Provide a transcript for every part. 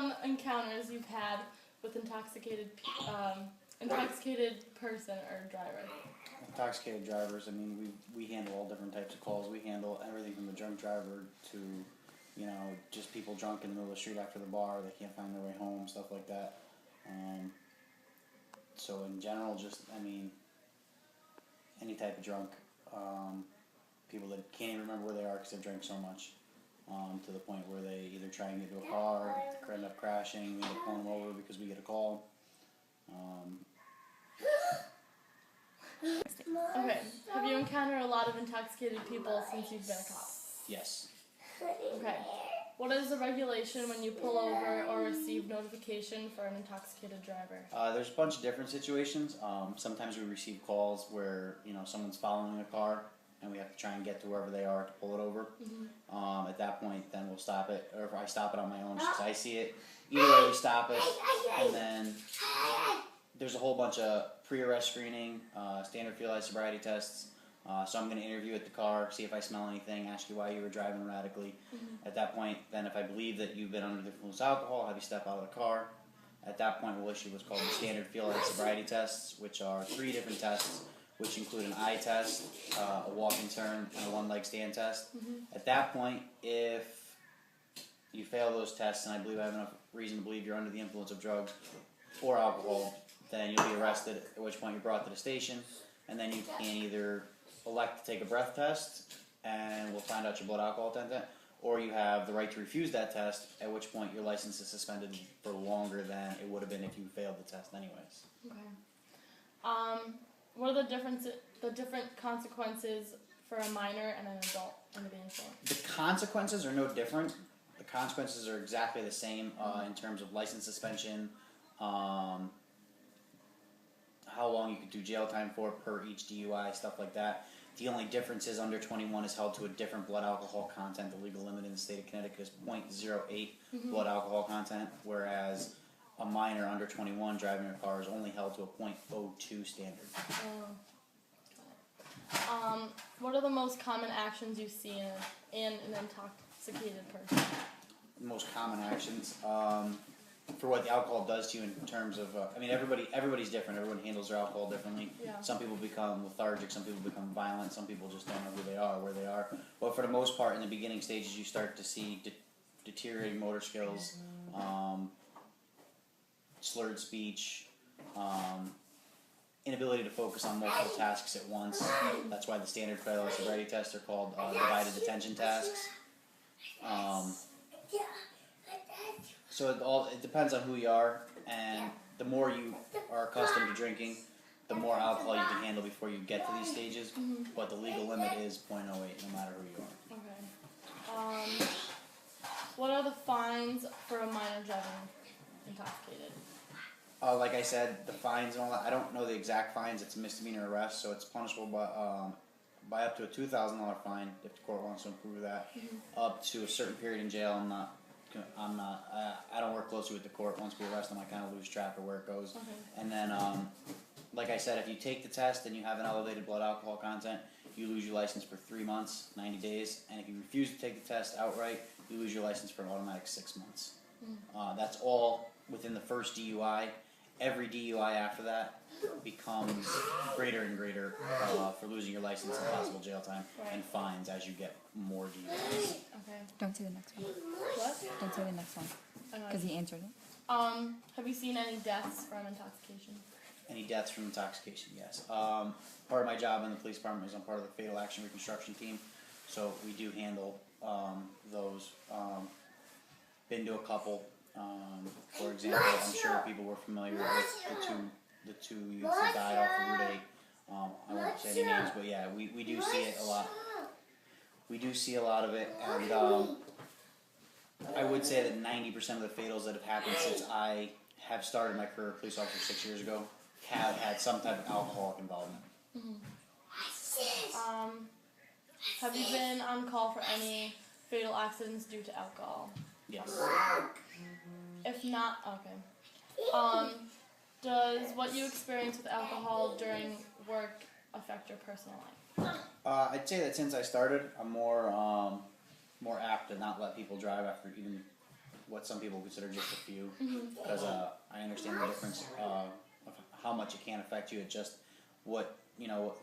some encounters you've had with intoxicated person or driver? Intoxicated drivers, I mean, we handle all different types of calls. We handle everything from the drunk driver to, just people drunk in the middle of the street after the bar, they can't find their way home, stuff like that. So in general, any type of drunk, people that can't even remember where they are because they've drank so much, to the point where they either try and get into a car, end up crashing, we end up pulling them over because we get a call. Okay. Have you encountered a lot of intoxicated people since you've been a cop? Yes. Okay. What is the regulation when you pull over or receive notification for an intoxicated driver? There's a bunch of different situations. Sometimes we receive calls where someone's following a car and we have to try and get to wherever they are to pull it over. Mm-hmm. At that point, then we'll stop it, or if I stop it on my own, because I see it. Either way, we stop it, and then there's a whole bunch of pre-arrest screening, standard field eye sobriety tests. So I'm going to interview at the car, see if I smell anything, ask you why you were driving erratically. Mm-hmm. At that point, then if I believe that you've been under the influence of alcohol, I'll have you step out of the car. At that point, we'll issue what's called the standard field eye sobriety tests, which are 3 different tests, which include an eye test, a walk and turn, and a one-leg stand test. Mm-hmm. At that point, if you fail those tests, and I believe I have enough reason to believe you're under the influence of drugs or alcohol, then you'll be arrested, at which point you're brought to the station, and then you can either elect to take a breath test, and we'll find out your blood alcohol content, or you have the right to refuse that test, at which point your license is suspended for longer than it would have been if you failed the test anyways. Okay. What are the different consequences for a minor and an adult under the influence? The consequences are no different. The consequences are exactly the same in terms of license suspension, how long you could do jail time for per each DUI, stuff like that. The only difference is under 21 is held to a different blood alcohol content. The legal limit in the state of Connecticut is 0.08 blood alcohol content, whereas a minor under 21 driving a car is only held to a 0.02 standard. What are the most common actions you see in an intoxicated person? Most common actions for what the alcohol does to you in terms of everybody's different. Everyone handles their alcohol differently. Yeah. Some people become lethargic, some people become violent, some people just don't know who they are, where they are. But for the most part, in the beginning stages, you start to see deteriorating motor skills, slurred speech, inability to focus on multiple tasks at once. That's why the standard field eye sobriety tests are called divided attention tasks. So it depends on who you are, and the more you are accustomed to drinking, the more alcohol you can handle before you get to these stages. But the legal limit is 0.08, no matter who you are. Okay. What are the fines for a minor driving intoxicated? Like I said, the fines and all that, I don't know the exact fines. It's a misdemeanor arrest, so it's punishable by up to a $2,000 fine if the court wants to approve that, up to a certain period in jail. I don't work closely with the court. Once we arrest them, I kind of lose track of where it goes. Okay. And then, like I said, if you take the test and you have an elevated blood alcohol content, you lose your license for 3 months, 90 days. And if you refuse to take the test outright, you lose your license for an automatic 6 months. That's all within the first DUI. Every DUI after that becomes greater and greater for losing your license and possible jail time and fines as you get more DUIs. Okay. Don't say the next one. What? Don't say the next one. Because he answered it. Have you seen any deaths from intoxication? Any deaths from intoxication? Yes. Part of my job in the police department is I'm part of the fatal action reconstruction team, so we do handle those. Been to a couple. For example, I'm sure people were familiar with the two youths that died off of Route 8. I won't say any names, but yeah, we do see it a lot. We do see a lot of it, and I would say that 90% of the fatals that have happened since I have started my career as a police officer 6 years ago have had some type of alcoholic involvement. Have you been on call for any fatal accidents due to alcohol? Yes. If not, okay. Does what you experience with alcohol during work affect your personal life? I'd say that since I started, I'm more apt to not let people drive after even what some people consider just a few, because I understand the difference of how much it can affect you. It just what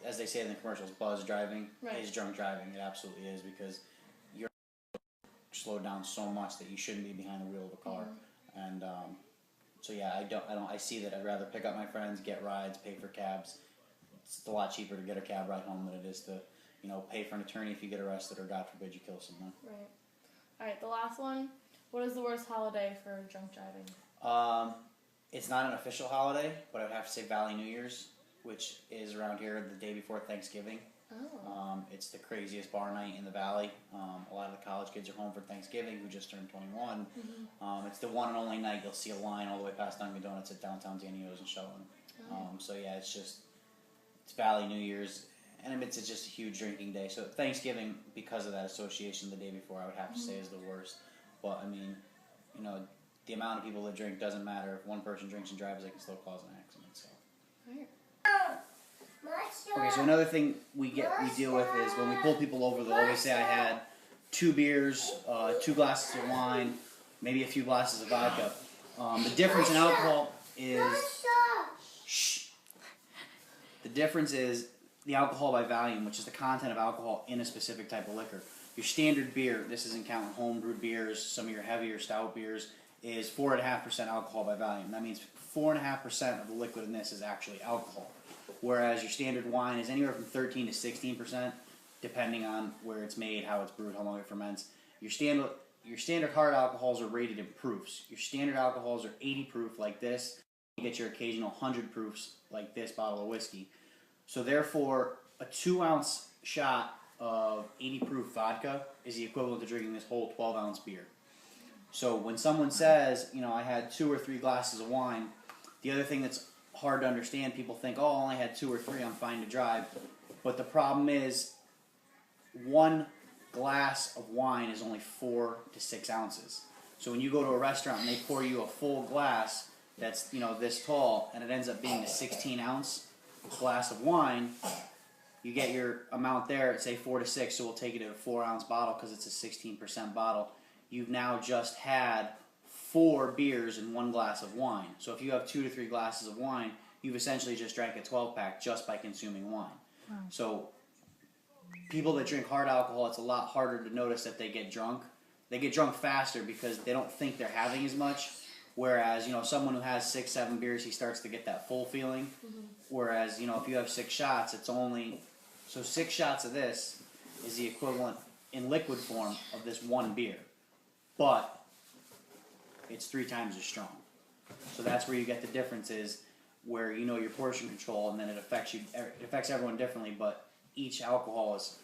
as they say in the commercials, buzz driving is drunk driving. It absolutely is, because you're slowed down so much that you shouldn't be behind the wheel of a car. And so yeah, I see that. I'd rather pick up my friends, get rides, pay for cabs. It's a lot cheaper to get a cab ride home than it is to pay for an attorney if you get arrested or God forbid you kill someone. Right. All right, the last one. What is the worst holiday for drunk driving? It's not an official holiday, but I would have to say Valley New Year's, which is around here the day before Thanksgiving. Oh. It's the craziest bar night in the Valley. A lot of the college kids are home for Thanksgiving who just turned 21. It's the one and only night you'll see a line all the way past Dunkin' Donuts at downtown Danio's and Shelton. So yeah, it's Valley New Year's, and it's just a huge drinking day. So Thanksgiving, because of that association the day before, I would have to say is the worst. But I mean, the amount of people that drink doesn't matter. If one person drinks and drives, they can still cause an accident. So. Right. Okay, so another thing we deal with is when we pull people over, they'll always say I had 2 beers, 2 glasses of wine, maybe a few glasses of vodka. The difference in alcohol is the difference is the alcohol by volume, which is the content of alcohol in a specific type of liquor. Your standard beer, this isn't counting home-brewed beers, some of your heavier stout beers, is 4.5% alcohol by volume. That means 4.5% of the liquid in this is actually alcohol. Whereas your standard wine is anywhere from 13 to 16%, depending on where it's made, how it's brewed, how long it ferments. Your standard hard alcohols are rated in proofs. Your standard alcohols are 80 proof, like this. You get your occasional 100 proofs, like this bottle of whiskey. So therefore, a 2-ounce shot of 80 proof vodka is the equivalent to drinking this whole 12-ounce beer. So when someone says, I had 2 or 3 glasses of wine, the other thing that's hard to understand, people think, I only had 2 or 3, I'm fine to drive. But the problem is, 1 glass of wine is only 4 to 6 ounces. So when you go to a restaurant and they pour you a full glass that's this tall, and it ends up being a 16-ounce glass of wine, you get your amount there at say 4 to 6. So we'll take it to a 4-ounce bottle because it's a 16% bottle. You've now just had 4 beers and 1 glass of wine. So if you have 2 to 3 glasses of wine, you've essentially just drank a 12-pack just by consuming wine. Wow. So people that drink hard alcohol, it's a lot harder to notice that they get drunk. They get drunk faster because they don't think they're having as much. Whereas, someone who has 6, 7 beers, he starts to get that full feeling. Whereas, if you have 6 shots, it's only... So 6 shots of this is the equivalent in liquid form of this 1 beer. But it's 3 times as strong. So that's where you get the differences, where your portion control, and then it affects everyone differently, but each alcohol is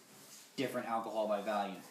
different alcohol by volume.